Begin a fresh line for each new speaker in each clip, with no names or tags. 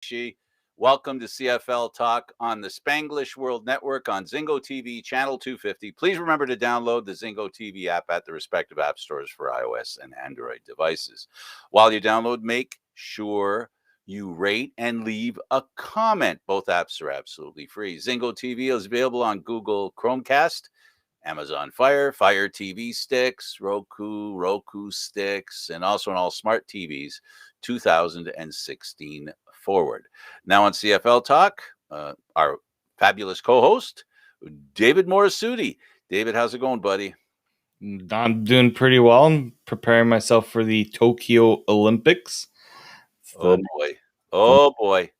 Stanisci. Welcome to CFL Talk on the Spanglish World Network on Zingo TV, channel 250. Please remember to download the Zingo TV app at the respective app stores for iOS and Android devices. While you download, make sure you rate and leave a comment. Both apps are absolutely free. Zingo TV is available on Google Chromecast, Amazon Fire TV sticks, Roku sticks, and also on all smart TVs 2016 forward. Now on CFL Talk, our fabulous co-host, David Morassutti. David, how's it going, buddy?
I'm doing pretty well. I'm preparing myself for the Tokyo Olympics.
Oh boy.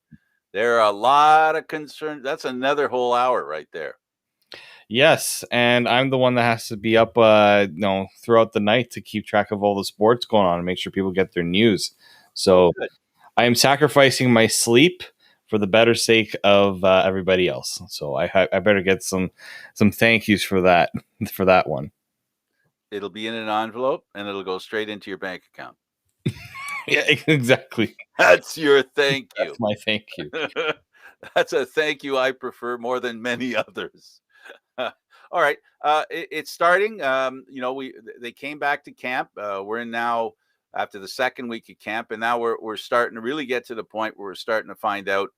There are a lot of concerns. That's another whole hour right there.
Yes, and I'm the one that has to be up, throughout the night to keep track of all the sports going on and make sure people get their news. So I am sacrificing my sleep for the better sake of everybody else. So I better get some thank yous for that one.
It'll be in an envelope and it'll go straight into your bank account.
Yeah, exactly.
That's your thank you.
That's my thank you.
That's a thank you I prefer more than many others. All right, it's starting. They came back to camp. We're in now after the second week of camp, and now we're starting to really get to the point where we're starting to find out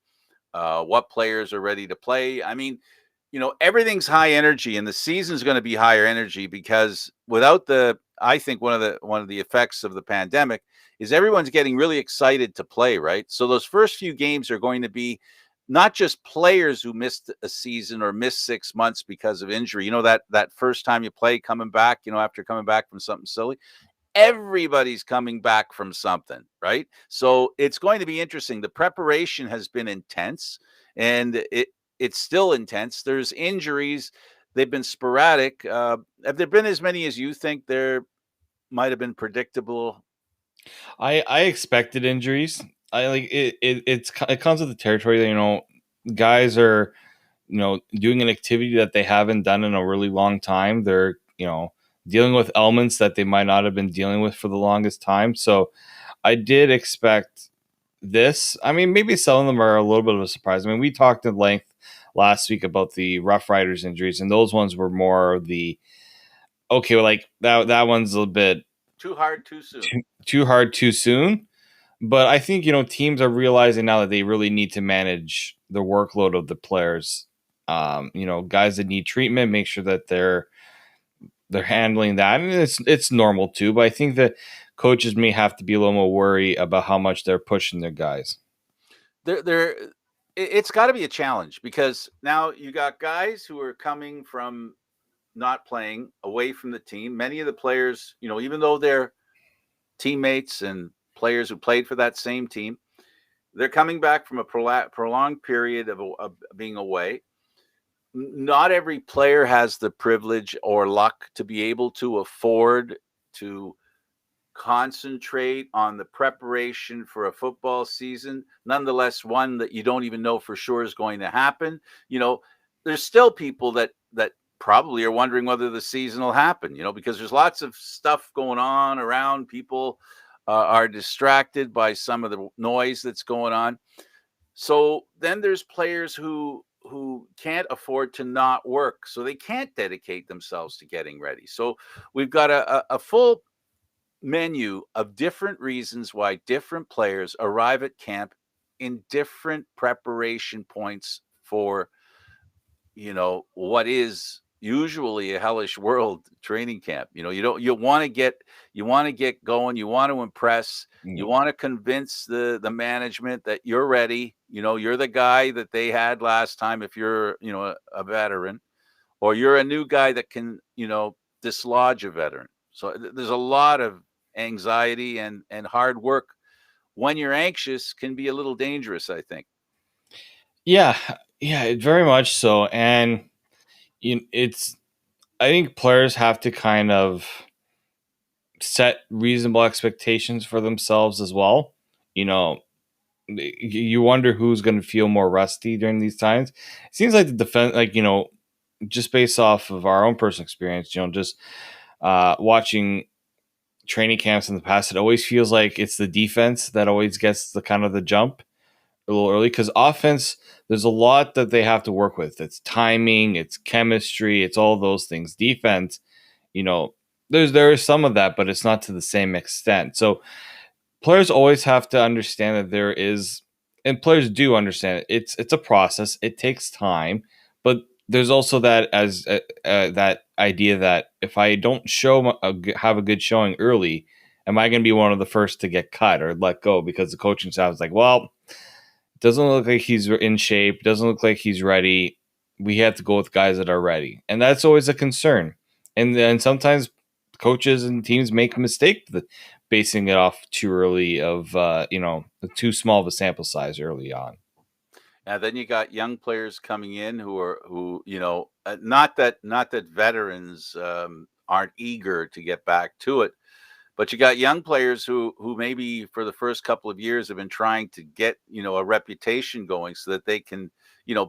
what players are ready to play. I mean, everything's high energy, and the season's going to be higher energy because without I think one of the effects of the pandemic is everyone's getting really excited to play, right? So those first few games are going to be not just players who missed a season or missed 6 months because of injury. That first time you play coming back, after coming back from something silly, everybody's coming back from something, right? So it's going to be interesting. The preparation has been intense and it's still intense. There's injuries. They've been sporadic. Have there been as many as you think there might have been predictable?
I expected injuries. I like it. It comes with the territory that guys are doing an activity that they haven't done in a really long time. They're dealing with elements that they might not have been dealing with for the longest time. So I did expect this. I mean, maybe some of them are a little bit of a surprise. I mean, we talked at length last week about the Rough Riders injuries, and those ones were more of the okay, like that one's a little bit
too hard too soon.
Too hard too soon. But I think teams are realizing now that they really need to manage the workload of the players. Guys that need treatment, make sure that they're handling that, and it's normal too. But I think that coaches may have to be a little more worried about how much they're pushing their guys.
It's got to be a challenge because now you got guys who are coming from not playing away from the team. Many of the players, even though they're teammates and players who played for that same team, they're coming back from a prolonged period of being away. Not every player has the privilege or luck to be able to afford to concentrate on the preparation for a football season, nonetheless one that you don't even know for sure is going to happen. There's still people that probably are wondering whether the season will happen, because there's lots of stuff going on around. People are distracted by some of the noise that's going on. So then there's players who can't afford to not work, so they can't dedicate themselves to getting ready. So we've got a full menu of different reasons why different players arrive at camp in different preparation points for what is usually a hellish world training camp. You want to get going, you want to impress, you want to convince the management that you're ready. You're the guy that they had last time if you're a veteran, or you're a new guy that can dislodge a veteran. So there's a lot of anxiety and hard work. When you're anxious, can be a little dangerous, I think.
Yeah, very much so. And I think players have to kind of set reasonable expectations for themselves as well. You wonder who's going to feel more rusty during these times. It seems like the defense, just based off of our own personal experience, just watching training camps in the past, it always feels like it's the defense that always gets the kind of the jump, a little early because offense, there's a lot that they have to work with. It's timing, it's chemistry, it's all those things. Defense, you know, there is some of that, but it's not to the same extent. So players always have to understand that there is, and players do understand it. It's a process. It takes time, but there's also that as that idea that if I don't have a good showing early, am I going to be one of the first to get cut or let go because the coaching staff is like, well, doesn't look like he's in shape, doesn't look like he's ready. We have to go with guys that are ready, and that's always a concern. And then sometimes coaches and teams make a mistake basing it off too early of too small of a sample size early on.
And then you got young players coming in who not that veterans aren't eager to get back to it, but you got young players who maybe for the first couple of years have been trying to get a reputation going so that they can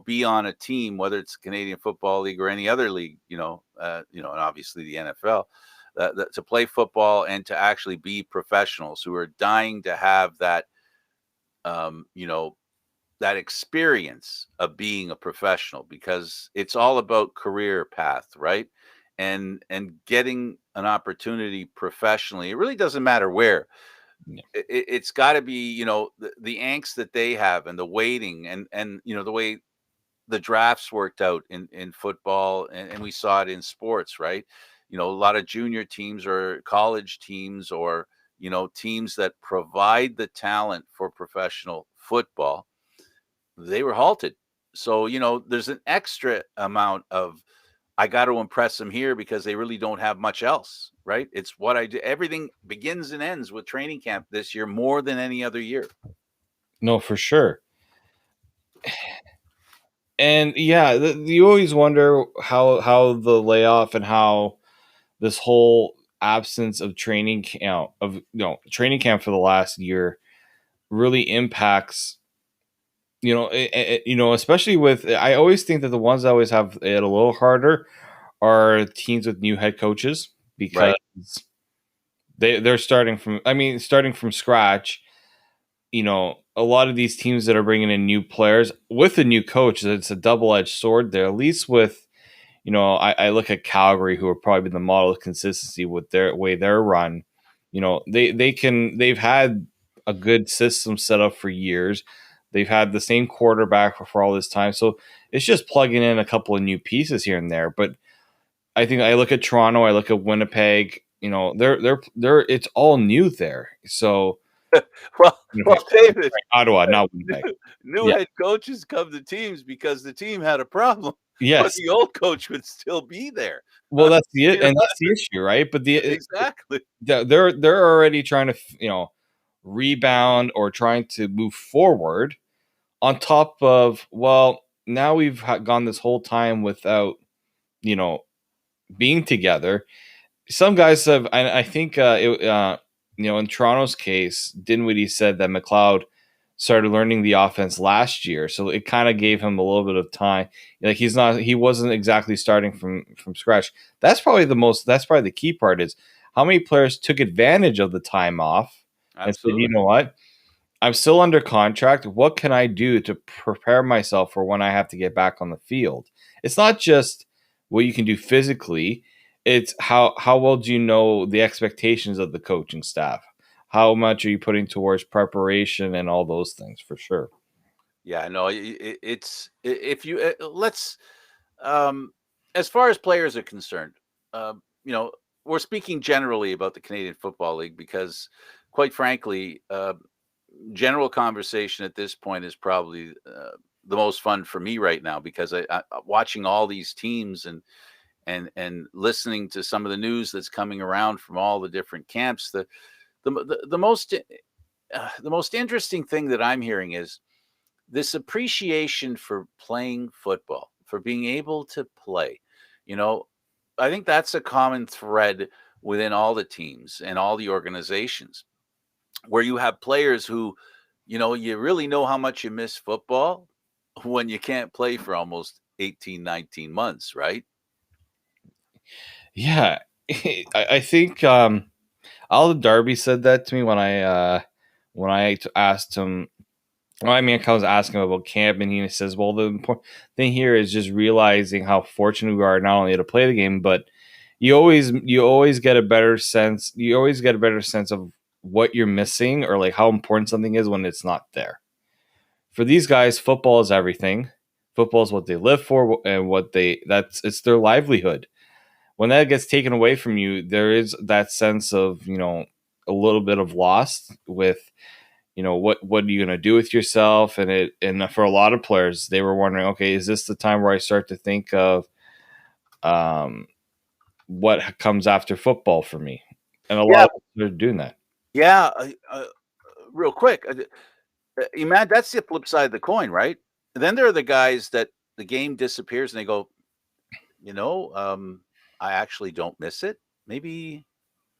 be on a team, whether it's Canadian Football League or any other league, and obviously the NFL, to play football and to actually be professionals who are dying to have that um, you know that experience of being a professional, because it's all about career path, right? And getting an opportunity professionally, it really doesn't matter where.
Yeah.
It's got to be the angst that they have and the waiting and the way the drafts worked out in football, and we saw it in sports, right? A lot of junior teams or college teams or teams that provide the talent for professional football, they were halted. So, there's an extra amount of I got to impress them here because they really don't have much else, right? It's what I do. Everything begins and ends with training camp this year more than any other year.
No, for sure. And yeah, you always wonder how the layoff and how this whole absence of training camp training camp for the last year really impacts especially with, I always think that the ones that always have it a little harder are teams with new head coaches because
Right.
they're starting from scratch. A lot of these teams that are bringing in new players with a new coach, it's a double-edged sword there. At least with, I look at Calgary, who are probably the model of consistency with their way they're run. They've had a good system set up for years. They've had the same quarterback for all this time, so it's just plugging in a couple of new pieces here and there. But I think I look at Toronto, I look at Winnipeg. They're it's all new there. So
Well,
Winnipeg,
well, David,
Ottawa,
new,
not Winnipeg.
new
Yeah.
head coaches come to teams because the team had a problem, but
Yes.
the old coach would still be there.
Well,
You know,
that's the issue, right? But
exactly.
they're already trying to rebound or trying to move forward on top of, well, now we've gone this whole time without you know being together. Some guys have, I think, in Toronto's case, Dinwiddie said that McLeod started learning the offense last year, so it kind of gave him a little bit of time. Like he wasn't exactly starting from scratch. That's probably the key part is how many players took advantage of the time off and said, you
Absolutely.
know what, I'm still under contract. What can I do to prepare myself for when I have to get back on the field? It's not just what you can do physically. It's how well do you know the expectations of the coaching staff? How much are you putting towards preparation and all those things for sure?
Yeah, no, it's if you let's um as far as players are concerned, um, you know, we're speaking generally about the Canadian Football League because, quite frankly, general conversation at this point is probably the most fun for me right now because watching all these teams and listening to some of the news that's coming around from all the different camps. The most interesting thing that I'm hearing is this appreciation for playing football, for being able to play. You know, I think that's a common thread within all the teams and all the organizations where you have players who, you really know how much you miss football when you can't play for almost 18, 19 months, right?
Yeah, I think Alden Darby said that to me when I asked him Well, I mean, I was asking him about camp, and he says, "Well, the important thing here is just realizing how fortunate we are not only to play the game, but you always get a better sense. You always get a better sense of what you're missing or like how important something is when it's not there. For these guys, football is everything. Football is what they live for, and what they that's it's their livelihood. When that gets taken away from you, there is that sense of a little bit of loss with what are you going to do with yourself, and for a lot of players they were wondering, okay, is this the time where I start to think of um what comes after football for me? And a lot
Yeah,
of people are doing that.
yeah. Real quick, Imad, that's the flip side of the coin, right? Then there are the guys that the game disappears and they go, you know, I actually don't miss it. Maybe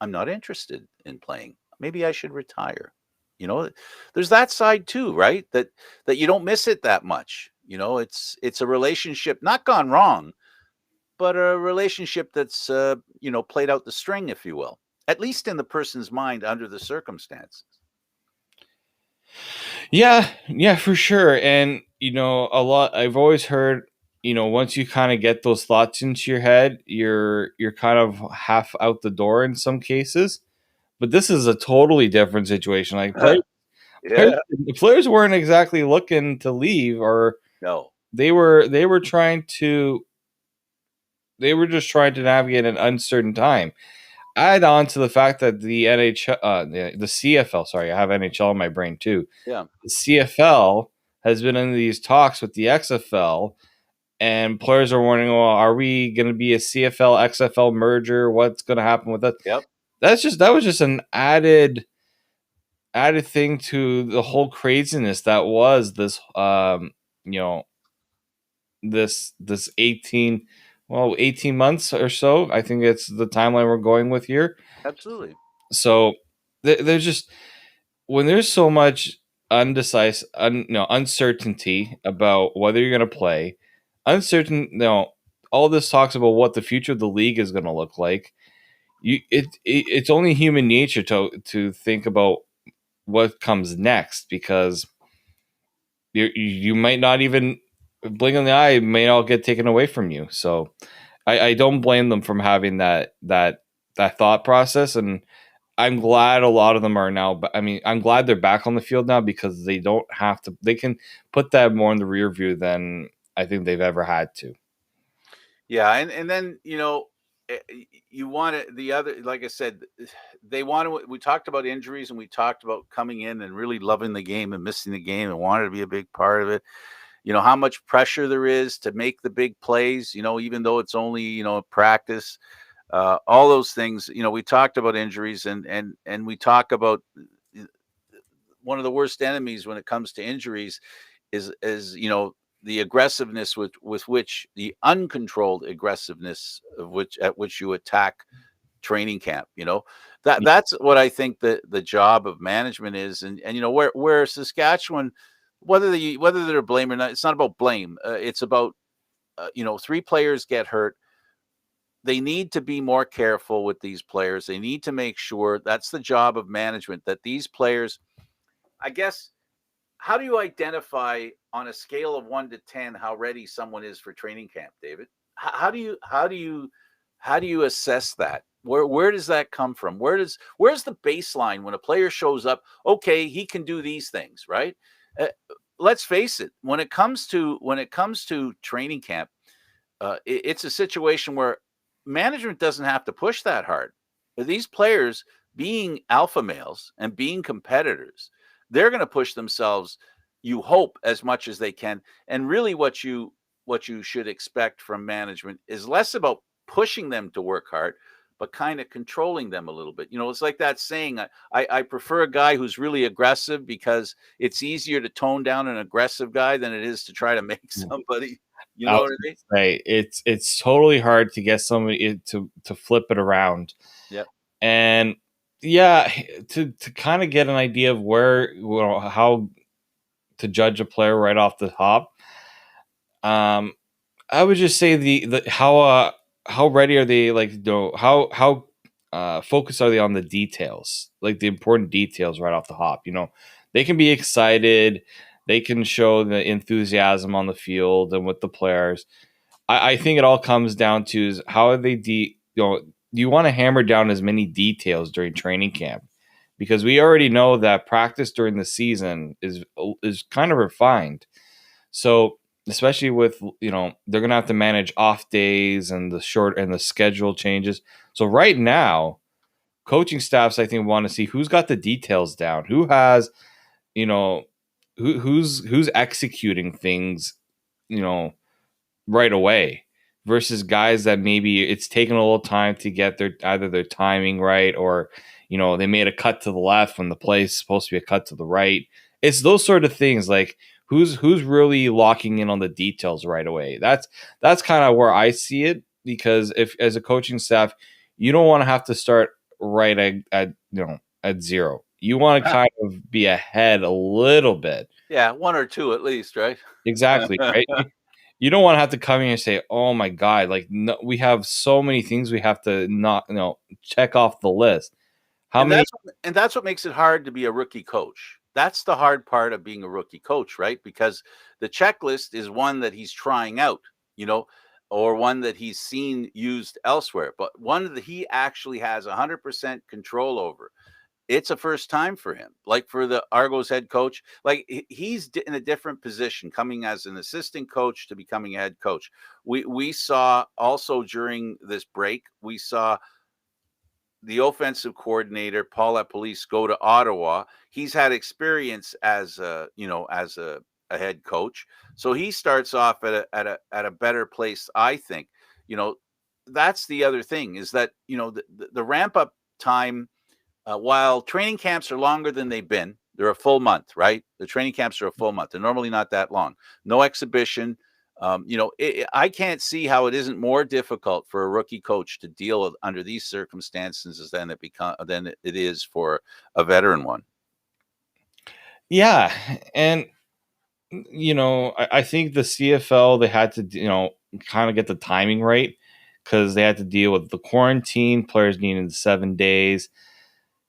I'm not interested in playing. Maybe I should retire. You know, there's that side too, right? That you don't miss it that much. It's a relationship not gone wrong, but a relationship that's played out the string, if you will, at least in the person's mind under the circumstances.
Yeah, yeah, for sure. And a lot I've always heard, once you kind of get those thoughts into your head, you're kind of half out the door in some cases. But this is a totally different situation. Like players,
Yeah.
the players weren't exactly looking to leave, or
No.
they were just trying to navigate an uncertain time. Add on to the fact that the NHL, the CFL, sorry, I have NHL in my brain too.
Yeah.
The CFL has been in these talks with the XFL, and players are wondering, well, are we going to be a CFL XFL merger? What's going to happen with that?
Yep.
That was just an added thing to the whole craziness that was this you know this 18 months or so. I think it's the timeline we're going with here.
Absolutely.
So there's just, when there's so much uncertainty about whether you're going to play, uncertain, all this talks about what the future of the league is going to look like. It's only human nature to think about what comes next, because you might not even blink an eye, it may all get taken away from you. So I don't blame them from having that thought process. And I'm glad a lot of them are now. I mean, I'm glad they're back on the field now, because they don't have to. They can put that more in the rear view than I think they've ever had to.
Yeah, and then you want it. The other, like I said, they want to. We talked about injuries, and we talked about coming in and really loving the game and missing the game and wanted to be a big part of it. How much pressure there is to make the big plays. Even though it's only practice. All those things. We talked about injuries, and we talk about one of the worst enemies when it comes to injuries is the aggressiveness with which the uncontrolled aggressiveness of which at which you attack training camp. That's what I think the job of management is. And where Saskatchewan, whether they're blame or not, it's not about blame. It's about three players get hurt. They need to be more careful with these players. They need to make sure, that's the job of management, that these players, I guess, how do you identify on a scale of 1 to 10 how ready someone is for training camp, David? How do you assess that? Where does that come from? Where's the baseline when a player shows up? Okay, he can do these things, right? Uh, let's face it. When it comes to training camp, it's a situation where management doesn't have to push that hard. These players, being alpha males and being competitors, they're going to push themselves, you hope, as much as they can. And really what you should expect from management is less about pushing them to work hard, but kind of controlling them a little bit. It's like that saying, I prefer a guy who's really aggressive, because it's easier to tone down an aggressive guy than it is to try to make somebody, you
I
know
was
what I mean?
gonna say, it's totally hard to get somebody to flip it around.
Yep.
And yeah, to kind of get an idea of where, how to judge a player right off the top. I would just say the how ready are they, like, how focused are they on the details, like the important details right off the hop. They can be excited, They can show the enthusiasm on the field and with the players. I think it all comes down to is how are they you want to hammer down as many details during training camp because we already know that practice during the season is kind of refined. So especially with they're gonna have to manage off days and the schedule changes. So right now, coaching staffs I think want to see who's got the details down, who has you know who's executing things you know right away versus guys that maybe it's taken a little time to get either their timing right or they made a cut to the left when the play is supposed to be a cut to the right. It's those sort of things like who's really locking in on the details right away. That's kind of where I see it because if as a coaching staff you don't want to have to start right at zero. You want to kind of be ahead a little bit.
Yeah, one or two at least, right?
Exactly, right? You don't want to have to come here and say, "Oh my god, like no, we have so many things we have to not, check off the list." How
and
many?
that's what makes it hard to be a rookie coach. That's the hard part of being a rookie coach, right? Because the checklist is one that he's trying out, you know, or one that he's seen used elsewhere, but one that he actually has 100% control over. It's a first time for him. Like for the Argos head coach, like he's in a different position coming as an assistant coach to becoming a head coach. We saw also during this break, we saw the offensive coordinator Paul Police go to Ottawa. He's had experience as a head coach, so he starts off at a better place. I think you know that's the other thing is that the ramp up time. While training camps are longer than they've been, they're a full month, right? The training camps are a full month. They're normally not that long. No exhibition. I can't see how it isn't more difficult for a rookie coach to deal with under these circumstances than it is for a veteran one.
Yeah, and I think the CFL they had to kind of get the timing right because they had to deal with the quarantine, players needing 7 days.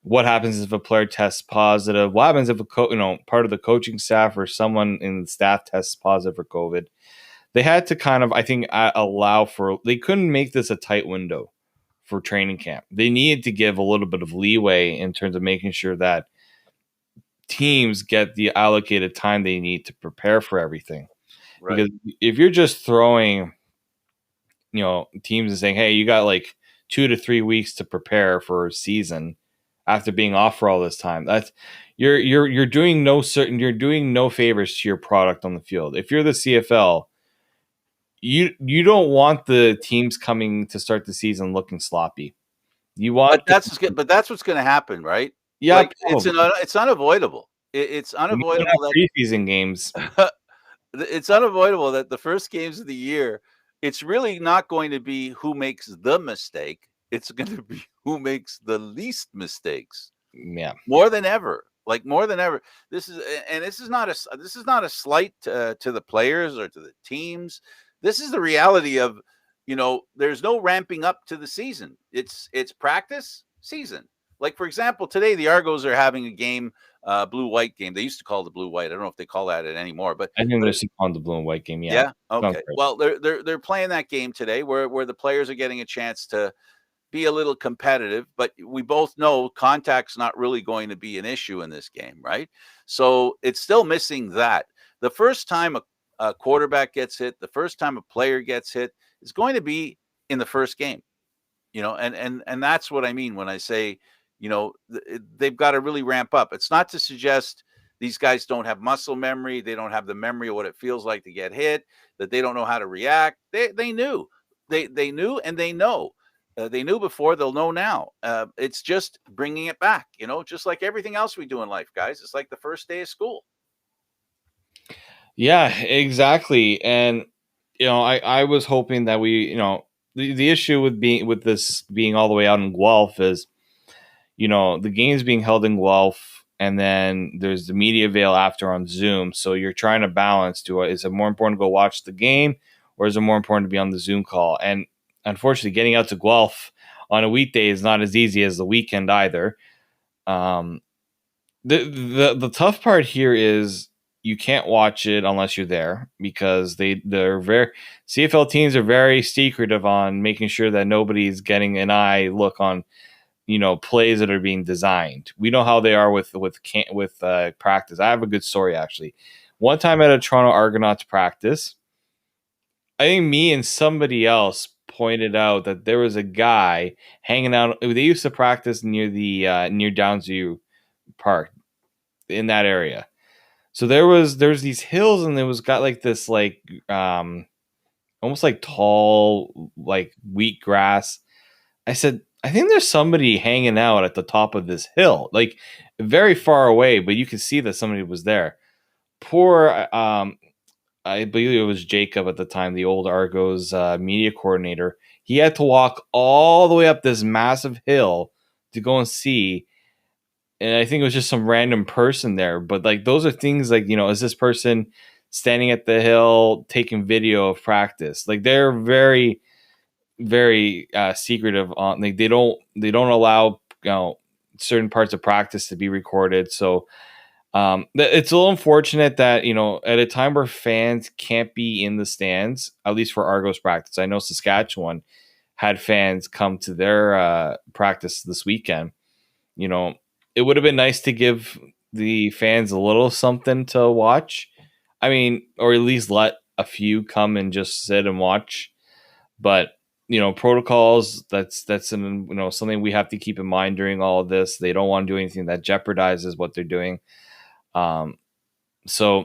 What happens if a player tests positive? What happens if part of the coaching staff or someone in the staff tests positive for COVID? They had to kind of, I think, allow for. They couldn't make this a tight window for training camp. They needed to give a little bit of leeway in terms of making sure that teams get the allocated time they need to prepare for everything.
Right.
Because if you're just throwing, teams and saying, "Hey, you got like 2 to 3 weeks to prepare for a season," after being off for all this time, that's you're doing no favors to your product on the field. If you're the CFL, you don't want the teams coming to start the season looking sloppy. You want
But that's what's going to happen, right?
yeah,
Like
probably.
it's unavoidable. It's
When you don't have
unavoidable that
preseason games.
it's unavoidable that the first games of the year, it's really not going to be who makes the mistake. It's going to be who makes the least mistakes
Yeah.
more than ever. Like more than ever. This is not a slight to the players or to the teams. This is the reality of, there's no ramping up to the season. It's practice season. Like for example, today the Argos are having a game, blue white game. They used to call it the blue white. I don't know if they call that it anymore, but
I think they're still on the blue and white game. Yeah.
yeah,
Sounds
okay.
great.
Well, they're playing that game today where the players are getting a chance to be a little competitive, but we both know contact's not really going to be an issue in this game, right? So it's still missing that. The first time a quarterback gets hit, the first time a player gets hit is going to be in the first game, and that's what I mean when I say, they've got to really ramp up. It's not to suggest these guys don't have muscle memory, they don't have the memory of what it feels like to get hit, that they don't know how to react. They knew, they knew, and they know. They knew before, they'll know now. It's just bringing it back, just like everything else we do in life, guys. It's like the first day of school.
Yeah, exactly. And I was hoping that the issue with this being all the way out in Guelph is the game's being held in Guelph and then there's the media veil after on Zoom. So you're trying to balance is it more important to go watch the game or is it more important to be on the Zoom call? And unfortunately, getting out to Guelph on a weekday is not as easy as the weekend either. The tough part here is you can't watch it unless you're there because they're very CFL teams are very secretive on making sure that nobody's getting an eye look on plays that are being designed. We know how they are with practice. I have a good story actually. One time at a Toronto Argonauts practice, I think me and somebody else pointed out that there was a guy hanging out. They used to practice near the near Downsview Park in that area. So there's these hills and it was got like this almost like tall like wheat grass. I said, I think there's somebody hanging out at the top of this hill, like very far away, but you could see that somebody was there. Poor, I believe it was Jacob at the time, the old Argos media coordinator. He had to walk all the way up this massive hill to go and see. And I think it was just some random person there. But like those are things like, is this person standing at the hill taking video of practice? Like they're very very secretive on like they don't allow certain parts of practice to be recorded. So it's a little unfortunate that at a time where fans can't be in the stands, at least for Argos practice. I know Saskatchewan had fans come to their practice this weekend. It would have been nice to give the fans a little something to watch. I mean, or at least let a few come and just sit and watch. But protocols, that's something we have to keep in mind during all of this. They don't want to do anything that jeopardizes what they're doing. So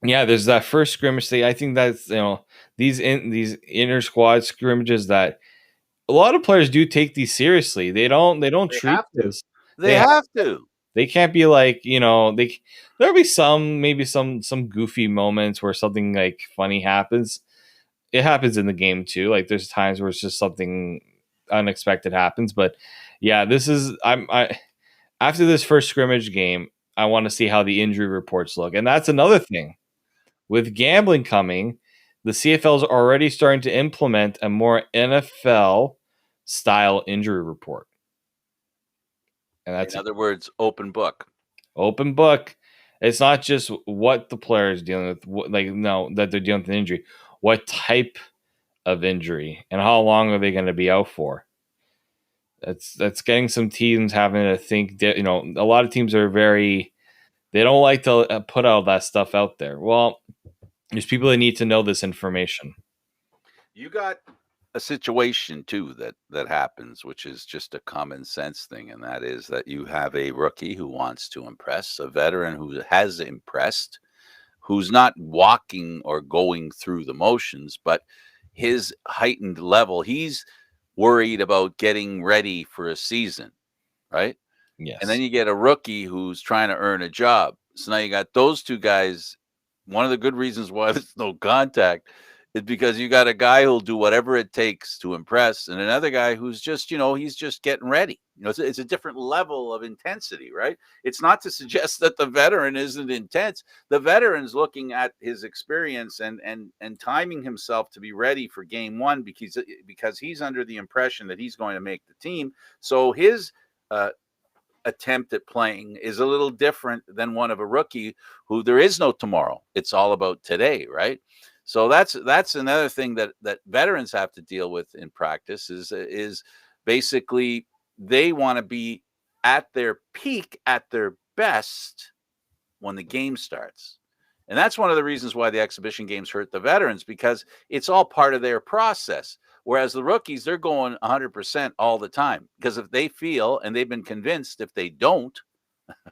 yeah, there's that first scrimmage thing. I think that's these inter squad scrimmages that a lot of players do take these seriously. They don't
They
treat
have to.
this.
They have to.
They can't be like there'll be maybe some goofy moments where something like funny happens. It happens in the game too. Like there's times where it's just something unexpected happens. But yeah, I after this first scrimmage game, I want to see how the injury reports look. And that's another thing. With gambling coming, the CFL is already starting to implement a more NFL style injury report. And that's
In other words, open book.
open book. It's not just what the player is dealing with, that they're dealing with an injury. What type of injury and how long are they going to be out for? That's getting some teams having to think. A lot of teams are they don't like to put all that stuff out there. Well, there's people that need to know this information.
You got a situation too that happens, which is just a common sense thing, and that is that you have a rookie who wants to impress, a veteran who has impressed, who's not walking or going through the motions, but his heightened level, he's worried about getting ready for a season, right?
Yes.
And then you get a rookie who's trying to earn a job. So now you got those two guys. One of the good reasons why there's no contact is because you got a guy who'll do whatever it takes to impress, and another guy who's just, he's just getting ready. It's a different level of intensity, right? It's not to suggest that the veteran isn't intense. The veteran's looking at his experience and timing himself to be ready for game one because he's under the impression that he's going to make the team. So his attempt at playing is a little different than one of a rookie who there is no tomorrow. It's all about today, right? So that's another thing that veterans have to deal with in practice is basically they want to be at their peak, at their best when the game starts. And that's one of the reasons why the exhibition games hurt the veterans, because it's all part of their process. Whereas the rookies, they're going 100% all the time, because if they feel, and they've been convinced, if they don't,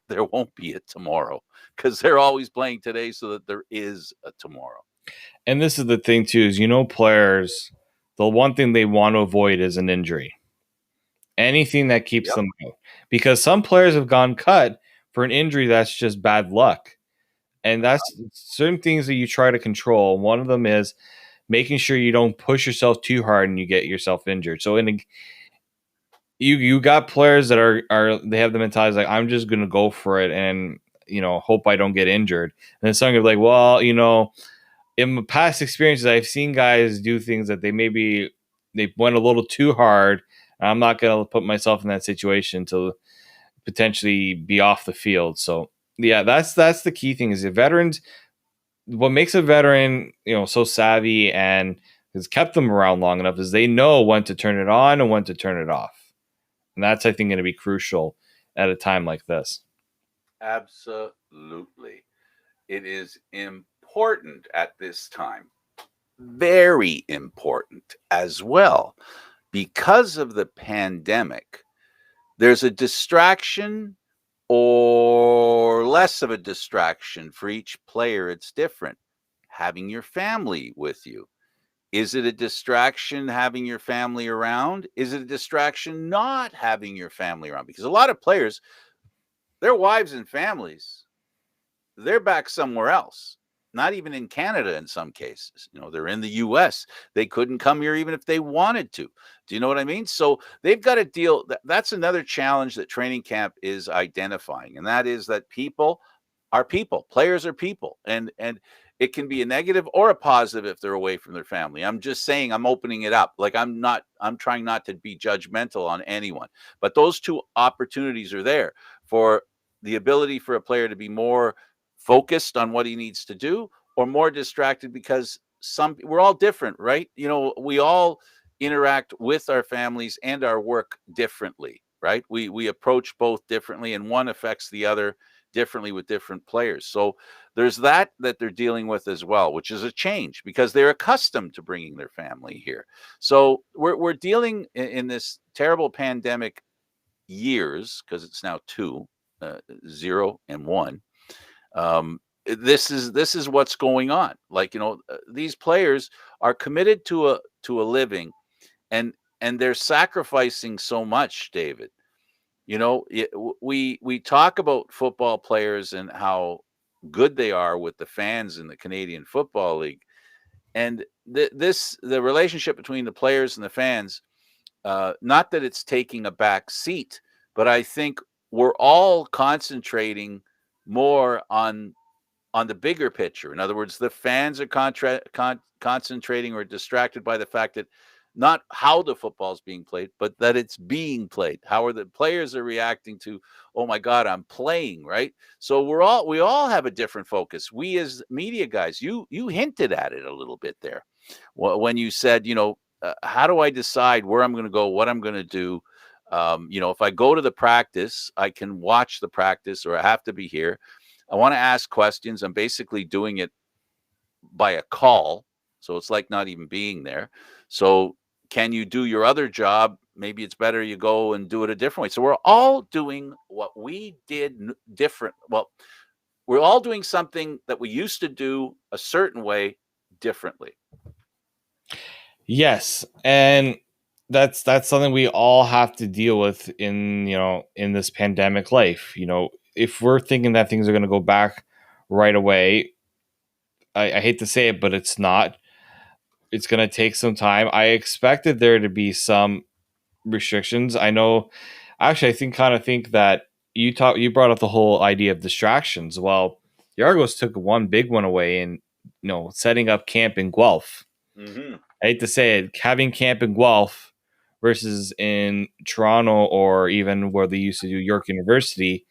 there won't be a tomorrow, because they're always playing today so that there is a tomorrow.
And this is the thing too, is players, the one thing they want to avoid is an injury. Anything that keeps them out. Because some players have gone cut for an injury that's just bad luck. And that's certain things that you try to control. One of them is making sure you don't push yourself too hard and you get yourself injured. So you got players that are they have the mentality like, I'm just gonna go for it and hope I don't get injured. And then some are like, well, in my past experiences, I've seen guys do things that they went a little too hard. And I'm not gonna put myself in that situation to potentially be off the field. So Yeah, that's the key thing is the veterans. What makes a veteran, so savvy and has kept them around long enough is they know when to turn it on and when to turn it off. And that's, I think, going to be crucial at a time like this.
Absolutely. It is important at this time, very important as well. Because of the pandemic, there's a distraction or less of a distraction for each player. It's different. Having your family with you. Is it a distraction having your family around? Is it a distraction not having your family around? Because a lot of players, their wives and families, they're back somewhere else. Not even in Canada in some cases. They're in the US. They couldn't come here even if they wanted to. Do you know what I mean? So they've got to deal. That's another challenge that training camp is identifying. And that is that people are people. Players are people. And it can be a negative or a positive if they're away from their family. I'm just saying I'm opening it up. Like I'm trying not to be judgmental on anyone. But those two opportunities are there for the ability for a player to be more focused on what he needs to do or more distracted because we're all different, right? We all interact with our families and our work differently, right? We approach both differently and one affects the other differently with different players. So there's that they're dealing with as well, which is a change because they're accustomed to bringing their family here. So we're dealing in this terrible pandemic years, because it's now two, 0 and 1. This is what's going on. Like, these players are committed to a living, and they're sacrificing so much, David. We talk about football players and how good they are with the fans in the Canadian Football League, and the relationship between the players and the fans. Not that it's taking a back seat, but I think we're all concentrating more on the bigger picture. In other words, the fans are concentrating or distracted by the fact that not how the football is being played, but that it's being played. How are the players are reacting to, oh my God, I'm playing, right? So we all have a different focus. We as media guys, you hinted at it a little bit there when you said, how do I decide where I'm going to go, what I'm going to do? If I go to the practice, I can watch the practice, or I have to be here. I want to ask questions. I'm basically doing it by a call. So it's like not even being there. So can you do your other job? Maybe it's better you go and do it a different way. So we're all doing what we did different. Well, we're all doing something that we used to do a certain way differently.
Yes, and that's something we all have to deal with in this pandemic life. If we're thinking that things are going to go back right away, I hate to say it, but it's not. It's going to take some time. I expected there to be some restrictions. I know, actually, I think that you brought up the whole idea of distractions. Well, the Argos took one big one away in setting up camp in Guelph.
Mm-hmm.
I hate to say it, having camp in Guelph versus in Toronto or even where they used to do York University,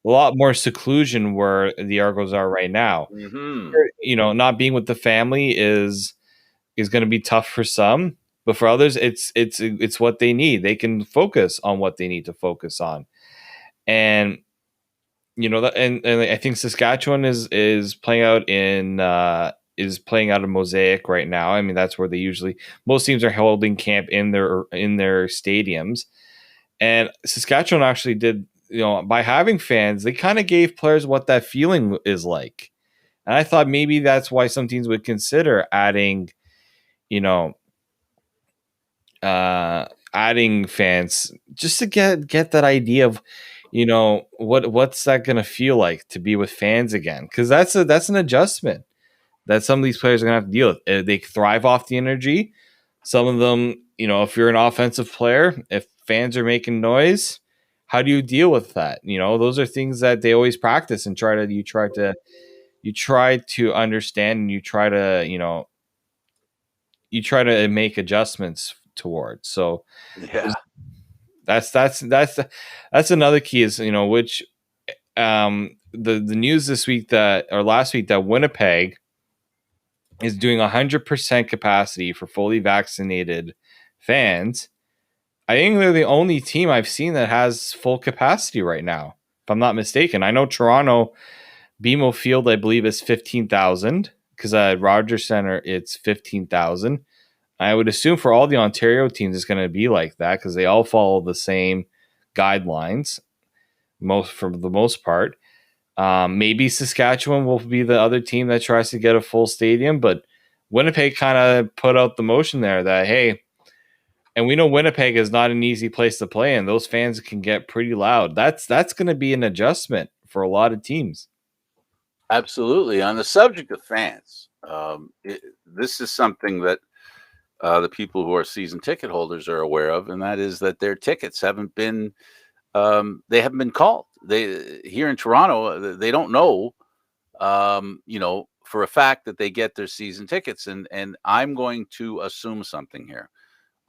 a lot more seclusion where the Argos are right now.
Mm-hmm.
Not being with the family is going to be tough for some, but for others, it's what they need. They can focus on what they need to focus on, and and I think Saskatchewan is playing out in Mosaic right now. I mean, that's where they usually most teams are holding camp in their stadiums, and Saskatchewan actually did by having fans, they kind of gave players what that feeling is like, and I thought maybe that's why some teams would consider adding you know adding fans just to get that idea of what's that gonna feel like to be with fans again, because that's an adjustment that some of these players are gonna have to deal with. They thrive off the energy. Some of them, if you're an offensive player, if fans are making noise, how do you deal with that? Those are things that they always practice and you try to understand, and you try to make adjustments towards. So
Yeah.
that's another key is which the news this week or last week that Winnipeg is doing 100% capacity for fully vaccinated fans. I think they're the only team I've seen that has full capacity right now, if I'm not mistaken. I know Toronto, BMO Field, I believe, is 15,000 because at Rogers Center, it's 15,000. I would assume for all the Ontario teams, it's going to be like that because they all follow the same guidelines, for the most part. Maybe Saskatchewan will be the other team that tries to get a full stadium, but Winnipeg kind of put out the motion there that, hey, and we know Winnipeg is not an easy place to play, and those fans can get pretty loud. That's going to be an adjustment for a lot of teams.
Absolutely. On the subject of fans, this is something that the people who are season ticket holders are aware of, and that is that their tickets haven't been they haven't been called. They here in Toronto, they don't know, for a fact that they get their season tickets, and I'm going to assume something here.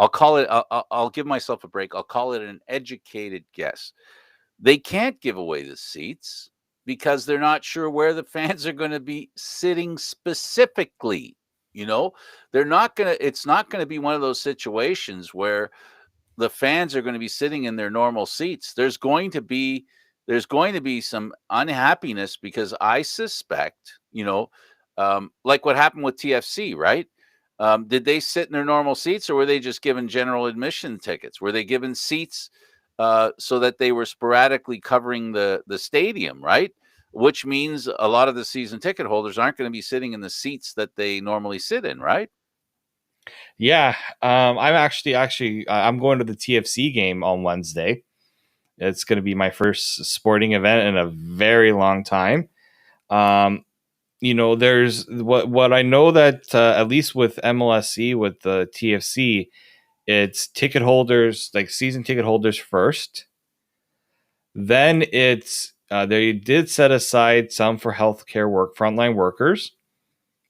I'll call it. I'll give myself a break. I'll call it an educated guess. They can't give away the seats because they're not sure where the fans are going to be sitting specifically. They're not going to. It's not going to be one of those situations where the fans are going to be sitting in their normal seats. There's going to be some unhappiness because I suspect, like what happened with TFC, right? Did they sit in their normal seats, or were they just given general admission tickets? Were they given seats so that they were sporadically covering the stadium, right? Which means a lot of the season ticket holders aren't going to be sitting in the seats that they normally sit in, right?
Yeah, I'm I'm going to the TFC game on Wednesday. It's going to be my first sporting event in a very long time. There's what I know that at least with MLSC, with the TFC, it's ticket holders, like season ticket holders first. Then it's they did set aside some for healthcare frontline workers.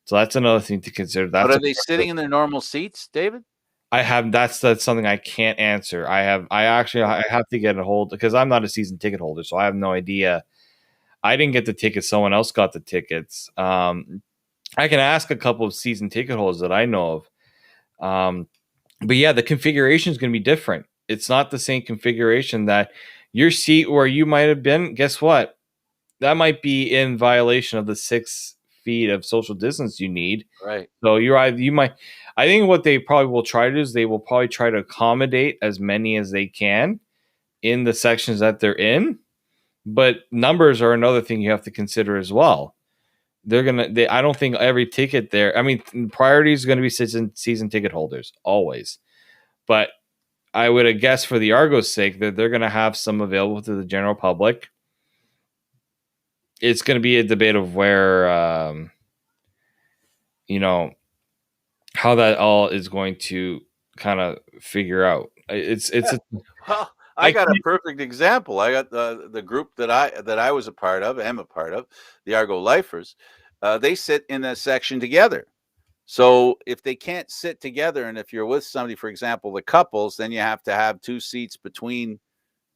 So that's another thing to consider.
But
That's
are they sitting in their normal seats, David?
that's something I can't answer. I have to get a hold because I'm not a season ticket holder, so I have no idea. I didn't get the tickets; someone else got the tickets. I can ask a couple of season ticket holders that I know of. But yeah, the configuration is going to be different. It's not the same configuration that your seat where you might have been. Guess what? That might be in violation of the 6 feet of social distance you need.
Right.
So you might. I think what they probably will try to do is they will probably try to accommodate as many as they can in the sections that they're in. But numbers are another thing you have to consider as well. I don't think every ticket there. I mean, priority is going to be season ticket holders always, but I would guess for the Argos' sake that they're going to have some available to the general public. It's going to be a debate of where, how that all is going to kind of figure out.
Well, I got a perfect example. I got the group that I was a part of, am a part of, the Argo Lifers. They sit in a section together. So if they can't sit together, and if you're with somebody, for example, the couples, then you have to have 2 seats between.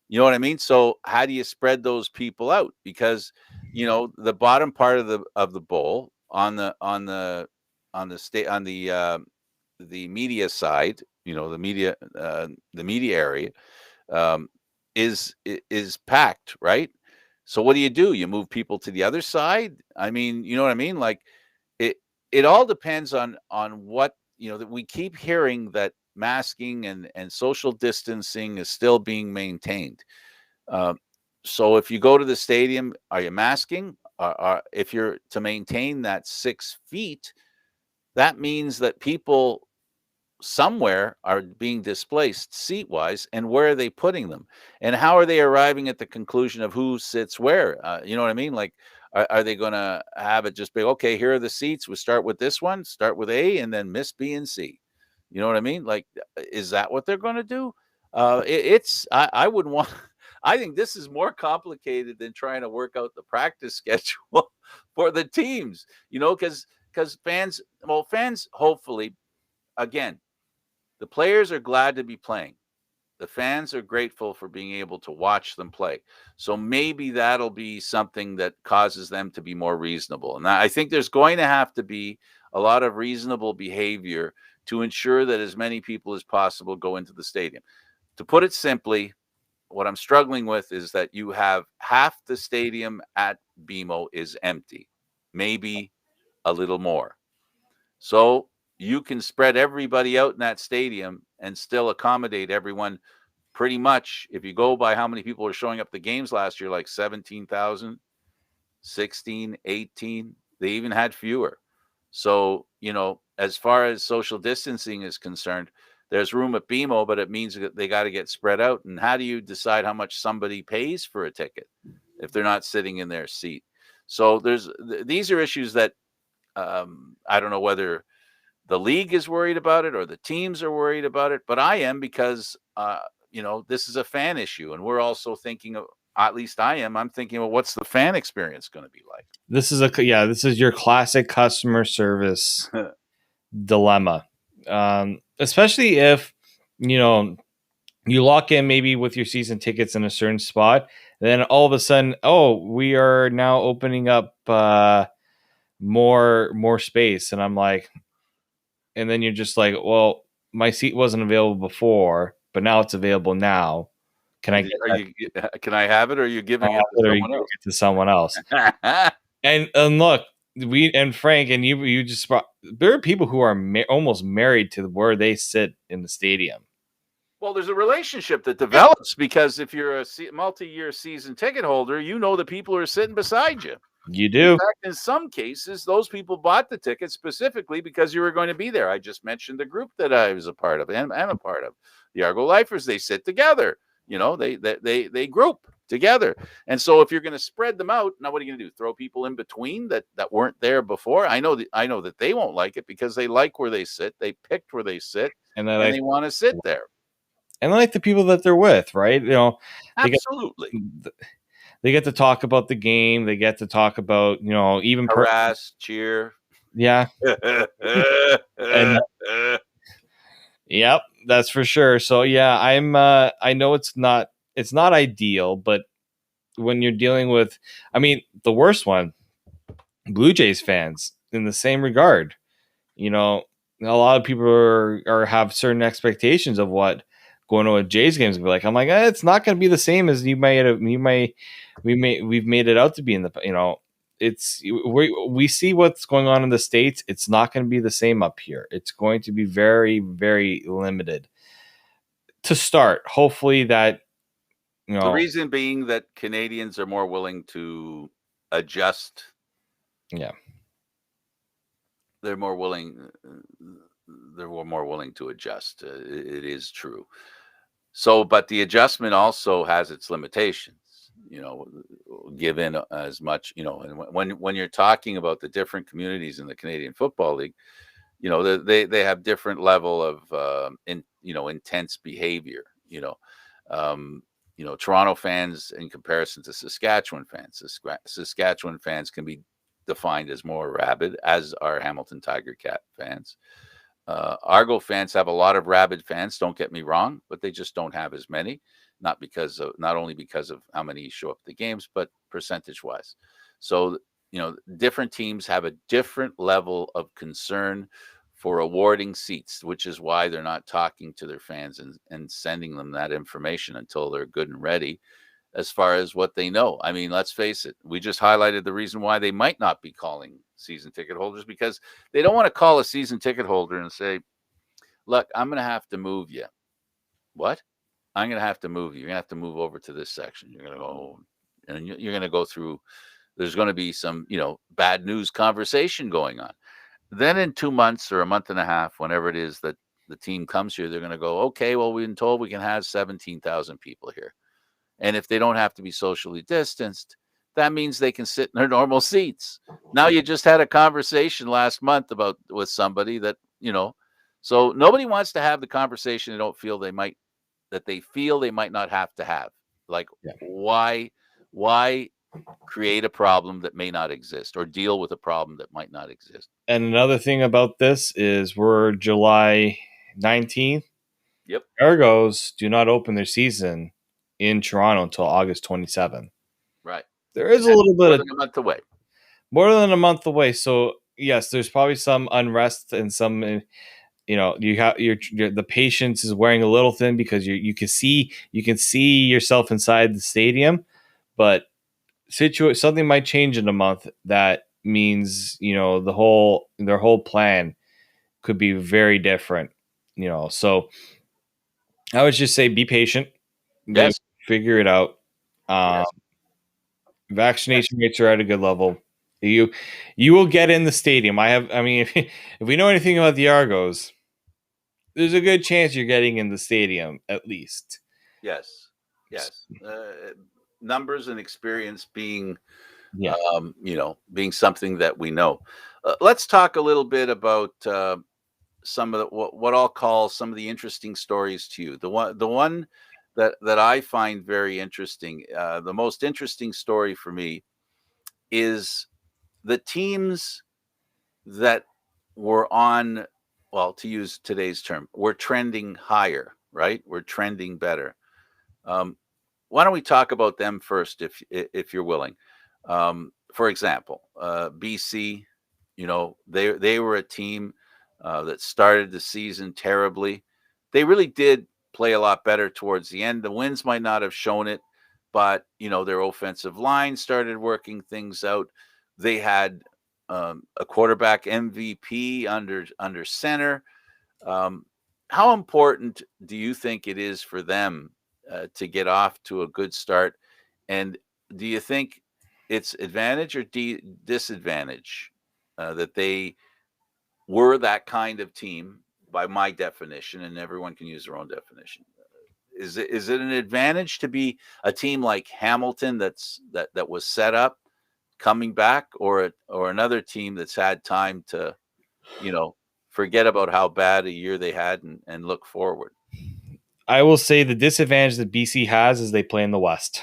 You know what I mean? So how do you spread those people out? Because the bottom part of the bowl on the media side, the media area, um, is packed, right? So what do? You move people to the other side? I mean, you know what I mean? Like it it all depends on what, that we keep hearing that masking and social distancing is still being maintained. Um, so if you go to the stadium, are you masking? If you're to maintain that 6 feet, that means that people somewhere are being displaced seat wise, and where are they putting them, and how are they arriving at the conclusion of who sits where? You know what I mean? Like, are they going to have it just be, okay, here are the seats, we start with this one, start with A, and then miss B and C? You know what I mean? Like, is that what they're going to do? I wouldn't want. I think this is more complicated than trying to work out the practice schedule for the teams, because fans hopefully, again, the players are glad to be playing. The fans are grateful for being able to watch them play. So maybe that'll be something that causes them to be more reasonable. And I think there's going to have to be a lot of reasonable behavior to ensure that as many people as possible go into the stadium. To put it simply, what I'm struggling with is that you have half the stadium at BMO is empty, maybe a little more. So you can spread everybody out in that stadium and still accommodate everyone pretty much. If you go by how many people are showing up the games last year, like 17,000, 16, 18, they even had fewer. So, as far as social distancing is concerned, there's room at BMO, but it means that they got to get spread out. And how do you decide how much somebody pays for a ticket if they're not sitting in their seat? So these are issues that I don't know whether the league is worried about it or the teams are worried about it, but I am because this is a fan issue, and we're also thinking of, at least I am. I'm thinking, well, what's the fan experience going to be like?
This is your classic customer service dilemma, especially if you lock in maybe with your season tickets in a certain spot, and then all of a sudden, oh, we are now opening up more space, and I'm like, and then you're just like, well, my seat wasn't available before, but now it's available now. Can I
can I have it, or are you giving it
to someone else? And look, Frank and you just brought, there are people who are almost married to where they sit in the stadium.
Well, there's a relationship that develops because if you're a multi-year season ticket holder, you know the people who are sitting beside you.
You do.
In fact, in some cases, those people bought the ticket specifically because you were going to be there. I just mentioned the group that I was a part of and am a part of, the Argo Lifers. They sit together. They group together. And so if you're going to spread them out, now what are you going to do? Throw people in between that weren't there before? I know that they won't like it because they like where they sit. They picked where they sit, and they want to sit there.
And they like the people that they're with, right?
Absolutely.
They get to talk about the game. They get to talk about, even
harass, cheer.
Yeah. And, yep, that's for sure. So yeah, I know it's not ideal, but when you're dealing with, the worst one, Blue Jays fans in the same regard, a lot of people are have certain expectations of what going to a Jays games be like. I'm like, it's not going to be the same as we've made it out to be in the, we see what's going on in the States. It's not going to be the same up here. It's going to be very, very limited to start. Hopefully that,
the reason being that Canadians are more willing to adjust.
Yeah.
They're more willing to adjust. It is true. So, but the adjustment also has its limitations, given as much, and when you're talking about the different communities in the Canadian Football League, they have different level of, intense behavior, Toronto fans in comparison to Saskatchewan fans. Saskatchewan fans can be defined as more rabid, as are Hamilton Tiger Cat fans. Argo fans have a lot of rabid fans, don't get me wrong, but they just don't have as many, not only because of how many show up at the games, but percentage wise. So, different teams have a different level of concern for awarding seats, which is why they're not talking to their fans and sending them that information until they're good and ready as far as what they know. I mean, let's face it. We just highlighted the reason why they might not be calling season ticket holders, because they don't want to call a season ticket holder and say, look, I'm going to have to move you. What? I'm going to have to move you. You're going to have to move over to this section. You're going to go, and you're going to go through, there's going to be some, bad news conversation going on. Then in 2 months or a month and a half, whenever it is that the team comes here, they're going to go, okay, well, we've been told we can have 17,000 people here. And if they don't have to be socially distanced, that means they can sit in their normal seats. Now you just had a conversation last month with somebody that, so nobody wants to have the conversation they feel they might not have to have. Like, why create a problem that may not exist, or deal with a problem that might not exist?
And another thing about this is we're July 19th.
Yep.
Argos do not open their season in Toronto until August 27th.
Right.
There is
And
a
that's
little bit
more
of
than a month away.
more than a month away. So yes, there's probably some unrest and some you have the patience is wearing a little thin because you can see yourself inside the stadium, but something might change in a month that means their whole plan could be very different. So I would just say be patient,
Yes.
figure it out. Um,
Yes. Yes.
Vaccination rates are at a good level. You you will get in the stadium. I mean, if we know anything about the Argos, there's a good chance you're getting in the stadium at least.
Yes. Yes. Numbers and experience being,
Yeah.
being something that we know. Let's talk a little bit about some of what I'll call some of the interesting stories to you. The one that I find very interesting, the most interesting story for me is the teams that were on, well, to use today's term, we're trending higher, right? We're trending better. Um, why don't we talk about them first, if you're willing? For example, BC, they were a team that started the season terribly. They really did play a lot better towards the end. The wins might not have shown it, but their offensive line started working things out. They had a quarterback MVP under center. Um, how important do you think it is for them to get off to a good start? And do you think it's advantage or disadvantage that they were that kind of team by my definition, and everyone can use their own definition? Is it an advantage to be a team like Hamilton that was set up coming back, or another team that's had time to you know forget about how bad a year they had and look forward?
I will say the disadvantage that BC has is they play in the West.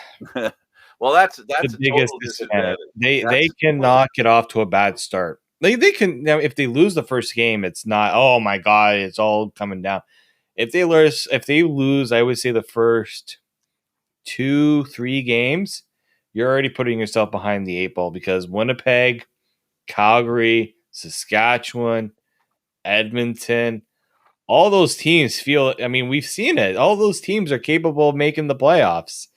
Well,
The
that's a
biggest
total
disadvantage.
disadvantage.
They
That's total.
cannot get off to a bad start. They can now if they lose the first game, it's not oh my god, it's all coming down. If they lose, I would say the first 2-3 games, you're already putting yourself behind the eight ball because Winnipeg, Calgary, Saskatchewan, Edmonton, all those teams feel. I mean, we've seen it. All those teams are capable of making the playoffs.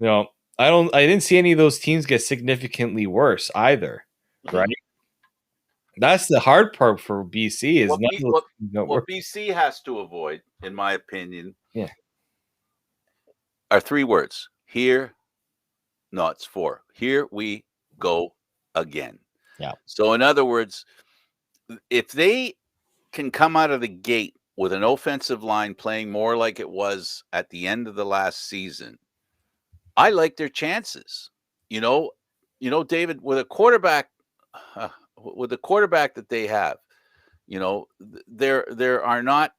You know, I didn't see any of those teams get significantly worse either. Right? That's the hard part for BC is
What
none of
B,
those
what
teams got worse.
what BC has to avoid, in my opinion,
Yeah.
are three words. Here, no, it's four. Here we go again.
Yeah.
So, in other words, if they can come out of the gate with an offensive line playing more like it was at the end of the last season, I like their chances. You know, David, with a quarterback, with the quarterback that they have, there are not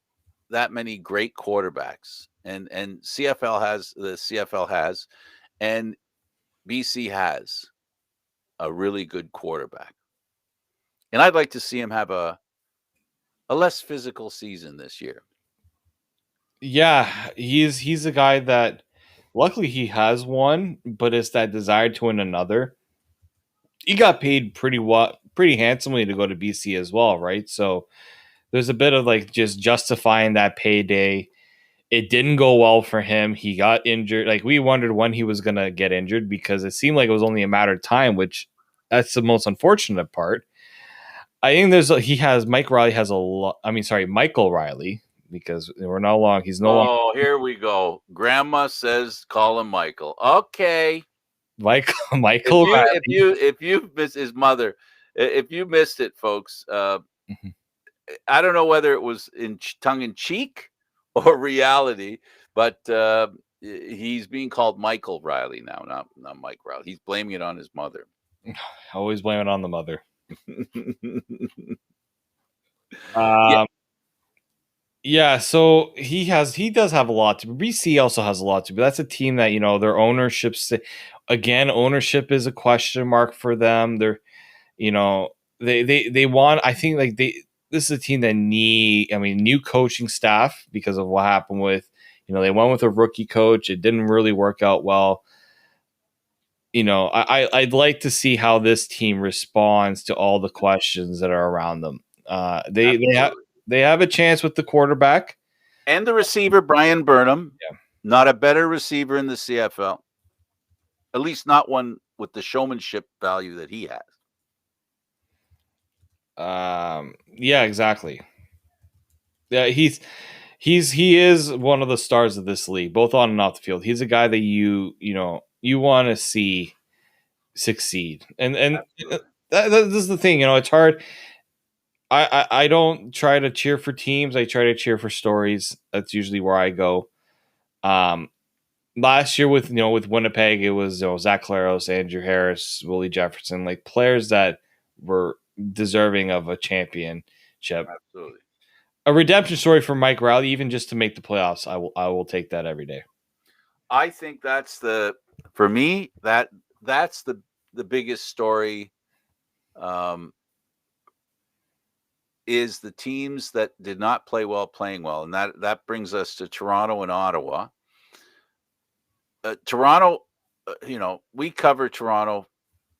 that many great quarterbacks, and CFL has, and BC has a really good quarterback, and I'd like to see him have a less physical season this year.
Yeah, he's a guy that luckily he has one, but it's that desire to win another. He got paid pretty handsomely to go to BC as well, right? So there's a bit of like just justifying that payday. It didn't go well for him. He got injured. Like we wondered when he was gonna get injured because it seemed like it was only a matter of time, which that's the most unfortunate part. I think Mike Riley has a lot. I mean, sorry, Michael Riley, because he's no longer
Oh, here we go. Grandma says call him Michael. Okay.
Michael
If
Michael
you if
Riley.
you if you missed his mother, if you missed it, folks,
Mhm.
I don't know whether it was in tongue in cheek or reality, but he's being called Michael Riley now, not Mike Riley. He's blaming it on his mother.
Always blame it on the mother.
Yeah,
Um, yeah, so he does have a lot to. BC also has a lot to, but that's a team that their ownership is a question mark for them. They're you know they want. I think like this is a team that new coaching staff because of what happened with, they went with a rookie coach. It didn't really work out well. I'd like to see how this team responds to all the questions that are around them.
Absolutely.
They have a chance with the quarterback
And the receiver, Brian Burnham,
Yeah.
not a better receiver in the CFL. At least not one with the showmanship value that he has.
Yeah, exactly. Yeah, he is one of the stars of this league, both on and off the field. He's a guy that you want to see succeed, and
Absolutely.
this is the thing. It's hard. I don't try to cheer for teams. I try to cheer for stories. That's usually where I go. Um, Last year with Winnipeg, it was Zach Claros, Andrew Harris, Willie Jefferson, like players that were deserving of a championship.
Absolutely.
A redemption story for Mike Riley, even just to make the playoffs. I will take that every day.
I think that's for me, that's the biggest story. Is the teams that did not play well playing well, and that brings us to Toronto and Ottawa. Toronto, we cover Toronto.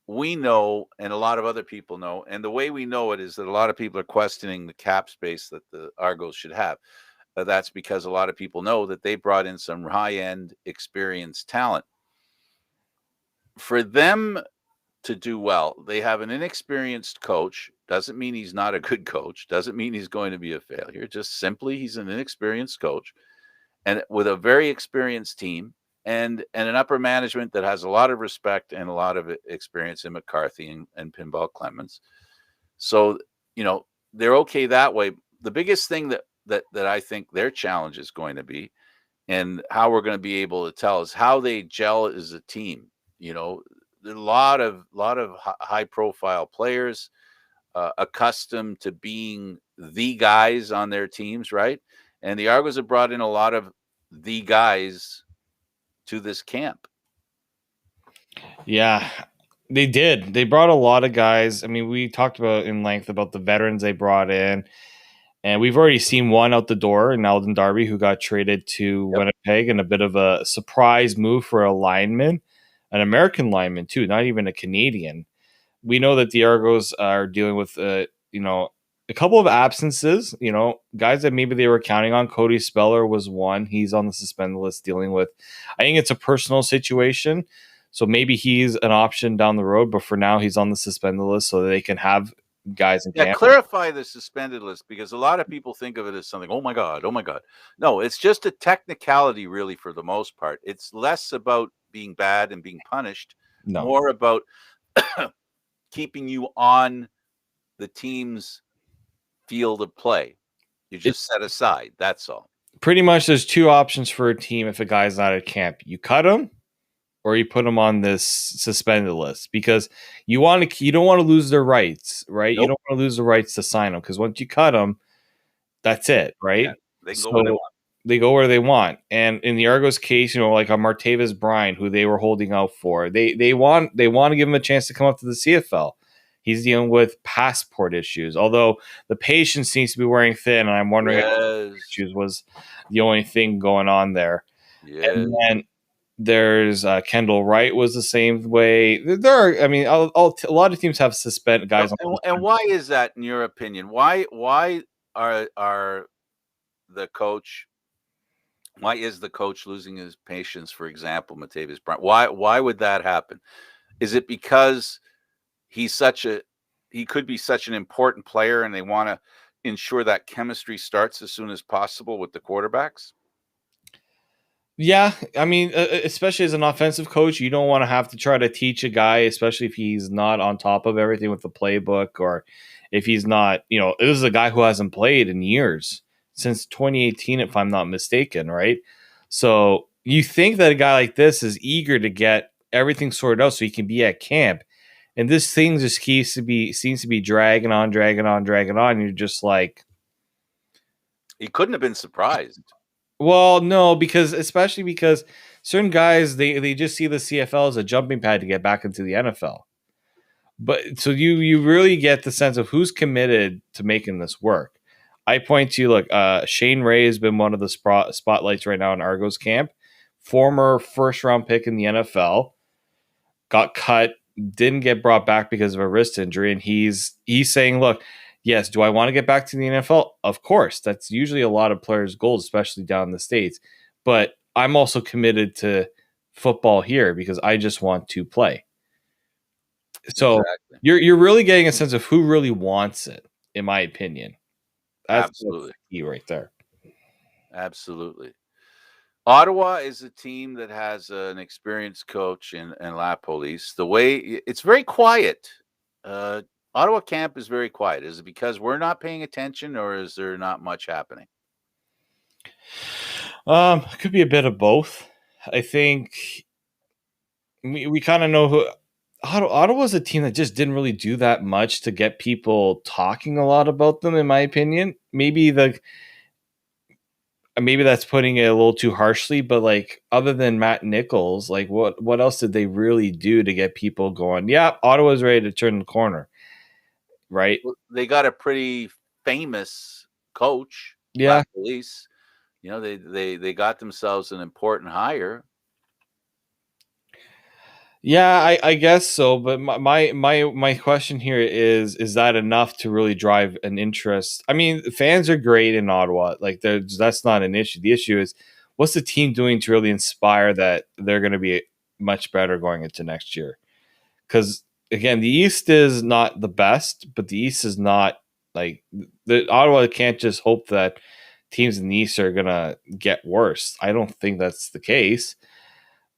We know, and a lot of other people know, and the way we know it is that a lot of people are questioning the cap space that the Argos should have. That's because a lot of people know that they brought in some high-end, experienced talent. For them to do well, they have an inexperienced coach. Doesn't mean he's not a good coach. Doesn't mean he's going to be a failure. Just simply he's an inexperienced coach, and with a very experienced team and an upper management that has a lot of respect and a lot of experience in McCarthy and Pinball Clemens. So, they're okay that way. The biggest thing that I think their challenge is going to be, and how we're going to be able to tell, is how they gel as a team. There are a lot of high profile players accustomed to being the guys on their teams, right? And the Argos have brought in a lot of the guys to this camp.
Yeah, they did. They brought a lot of guys. I mean, we talked about in length about the veterans they brought in, and we've already seen one out the door in Alden Darby, who got traded to
Yep.
Winnipeg, and a bit of a surprise move for a lineman, an American lineman too, not even a Canadian. We know that the Argos are dealing with, a couple of absences. Guys that maybe they were counting on. Cody Speller was one. He's on the suspended list, dealing with. I think it's a personal situation, so maybe he's an option down the road. But for now, he's on the suspended list so that they can have guys in camp.
Clarify the suspended list, because a lot of people think of it as something, oh my God. No, it's just a technicality, really, for the most part. It's less about being bad and being punished, more about keeping you on the team's field of play. You just set aside. That's all.
Pretty much, there's two options for a team if a guy's not at camp. You cut him, or you put them on this suspended list, because you don't want to lose their rights, right?
Nope.
You don't want to lose the rights to sign them, because once you cut them, that's it, right?
Yeah, they can go where they want.
They go where they want. And in the Argos case, like on Martavis Bryant, who they were holding out for, they want to give him a chance to come up to the CFL. He's dealing with passport issues, although the patience seems to be wearing thin, and I'm wondering if issues was the only thing going on there.
Yes.
And then there's Kendall Wright was the same way. There are, I mean, a lot of teams have suspended guys.
And why is that, in your opinion? Why are the coach? Why is the coach losing his patience? For example, Martavis Bryant. Why would that happen? Is it because he could be such an important player, and they want to ensure that chemistry starts as soon as possible with the quarterbacks?
Yeah, I mean, especially as an offensive coach, you don't want to have to try to teach a guy, especially if he's not on top of everything with the playbook, or if he's not, this is a guy who hasn't played in years, since 2018, if I'm not mistaken, right? So you think that a guy like this is eager to get everything sorted out so he can be at camp, and this thing just seems to be dragging on. And you're just like,
he couldn't have been surprised.
Well, no, especially because certain guys they just see the CFL as a jumping pad to get back into the NFL. But so you really get the sense of who's committed to making this work. I point to, look, Shane Ray has been one of the spotlights right now in Argos camp. Former first round pick in the NFL, got cut, didn't get brought back because of a wrist injury, and he's saying, look, yes, do I want to get back to the NFL? Of course, that's usually a lot of players' goals, especially down in the States. But I'm also committed to football here because I just want to play. So
Exactly.
you're really getting a sense of who really wants it, in my opinion. That's
Absolutely.
the key right there.
Absolutely. Ottawa is a team that has an experienced coach in La Police. The way it's very quiet. Uh, Ottawa camp is very quiet. Is it because we're not paying attention, or is there not much happening?
It could be a bit of both. I think we kind of know who Ottawa's a team that just didn't really do that much to get people talking a lot about them, in my opinion. Maybe that's putting it a little too harshly, but like other than Matt Nichols, like what else did they really do to get people going? Yeah, Ottawa's ready to turn the corner, right?
Well, they got a pretty famous coach, La
Yeah,
Police. You know, they got themselves an important hire.
yeah, I guess so. But my question here is that enough to really drive an interest? I mean, fans are great in Ottawa. Like, that's not an issue. The issue is what's the team doing to really inspire that they're going to be much better going into next year? Because again, the East is not the best, but the East is not like the Ottawa can't just hope that teams in the East are gonna get worse. I don't think that's the case.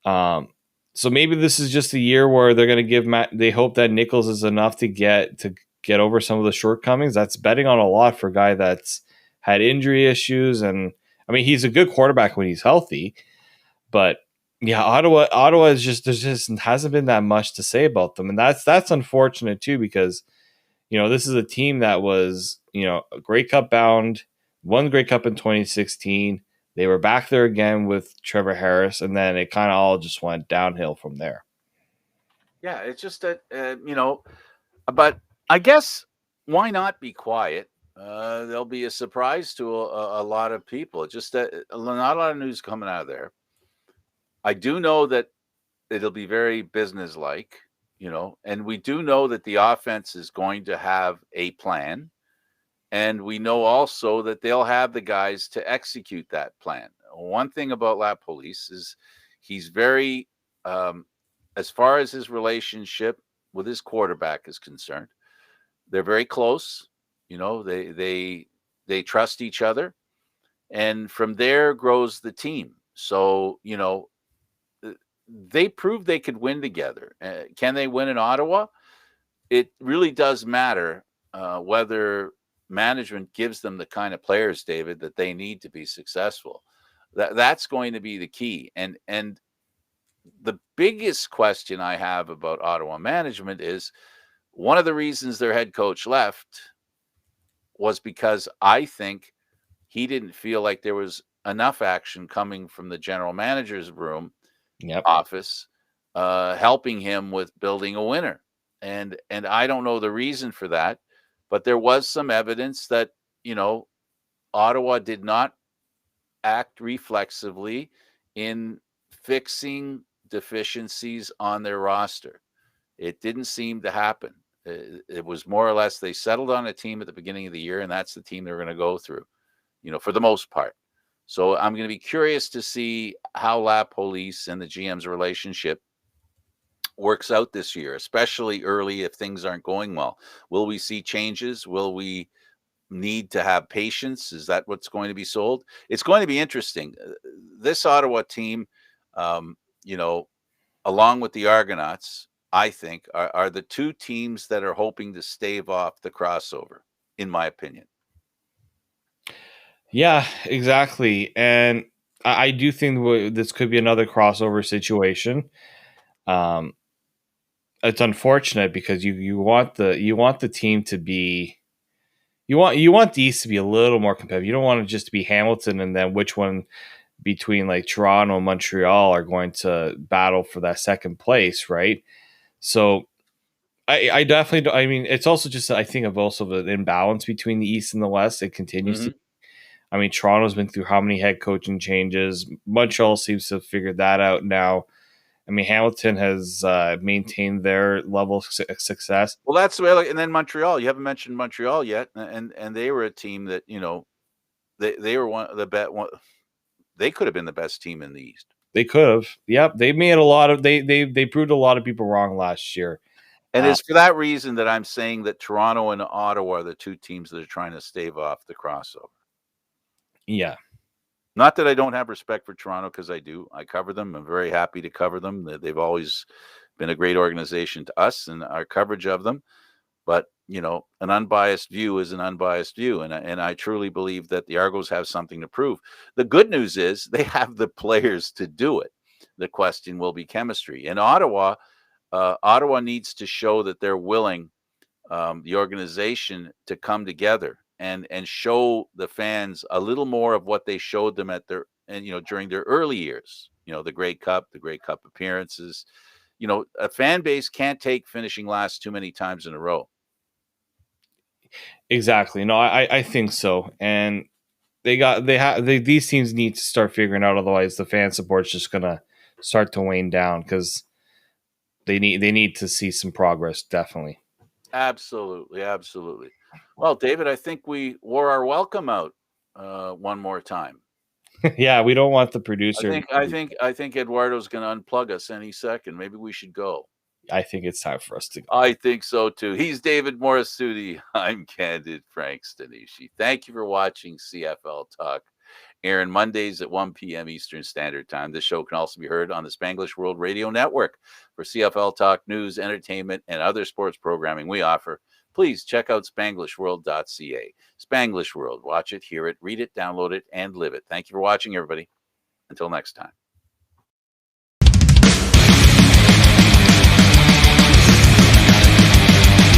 Um, so maybe this is just a year where they're gonna give Matt. They hope that Nichols is enough to get over some of the shortcomings. That's betting on a lot for a guy that's had injury issues, and I mean he's a good quarterback when he's healthy, but yeah, Ottawa is just there's just hasn't been that much to say about them, and that's unfortunate too because this is a team that was a Grey Cup bound, won the Grey Cup in 2016. They were back there again with Trevor Harris, and then it kind of all just went downhill from there.
Yeah, it's just that but I guess why not be quiet? There'll be a surprise to a lot of people. It's just that not a lot of news coming out of there. I do know that it'll be very businesslike, and we do know that the offense is going to have a plan. And we know also that they'll have the guys to execute that plan. One thing about La Police is he's very, as far as his relationship with his quarterback is concerned, they're very close. They trust each other, and from there grows the team. So they proved they could win together. Can they win in Ottawa? It really does matter whether management gives them the kind of players, David, that they need to be successful. That's going to be the key. And the biggest question I have about Ottawa management is one of the reasons their head coach left was because I think he didn't feel like there was enough action coming from the general manager's room
Yep.
office, helping him with building a winner. And I don't know the reason for that, but there was some evidence that Ottawa did not act reflexively in fixing deficiencies on their roster. It didn't seem to happen. It was more or less they settled on a team at the beginning of the year, and that's the team they're going to go through, for the most part. So I'm going to be curious to see how La Police and the GM's relationship works out this year, especially early if things aren't going well. Will we see changes? Will we need to have patience? Is that what's going to be sold? It's going to be interesting. This Ottawa team, um, you know, along with the Argonauts, I think are the two teams that are hoping to stave off the crossover, in my opinion.
Yeah, exactly. And I do think this could be another crossover situation. Um, it's unfortunate because you want the team to be you want these to be a little more competitive. You don't want it just to be Hamilton and then which one between like Toronto and Montreal are going to battle for that second place, right? So I definitely do. I mean, it's also just I think of also the imbalance between the East and the West. It continues to.
Mm-hmm.
I mean, Toronto's been through how many head coaching changes? Montreal seems to have figured that out now. I mean, Hamilton has maintained their level of success.
Well, that's the way. Like, and then Montreal. You haven't mentioned Montreal yet, and they were a team that they were one of the best. They could have been the best team in the East.
They could have. Yep, they made a lot of they proved a lot of people wrong last year.
And it's for that reason that I'm saying that Toronto and Ottawa are the two teams that are trying to stave off the crossover.
Yeah.
Not that I don't have respect for Toronto, because I do. I cover them. I'm very happy to cover them. They've always been a great organization to us and our coverage of them. But, an unbiased view is an unbiased view. And I truly believe that the Argos have something to prove. The good news is they have the players to do it. The question will be chemistry. And Ottawa needs to show that they're willing, the organization, to come together and show the fans a little more of what they showed them during their early years. The Grey Cup appearances. A fan base can't take finishing last too many times in a row.
Exactly. No, I think so. And these teams need to start figuring out. Otherwise, the fan support's just gonna start to wane down because they need to see some progress. Definitely.
Absolutely, absolutely. Well, David, I think we wore our welcome out one more time.
Yeah, we don't want the producer.
I think Eduardo's going to unplug us any second. Maybe we should go.
I think it's time for us to go.
I think so too. He's David Morassutti. I'm Candid Frank Stanisci. Thank you for watching CFL Talk. Airing Mondays at 1 p.m. Eastern Standard Time. This show can also be heard on the Spanglish World Radio Network. For CFL Talk news, entertainment, and other sports programming we offer, please check out SpanglishWorld.ca. Spanglish World. Watch it, hear it, read it, download it, and live it. Thank you for watching, everybody. Until next time.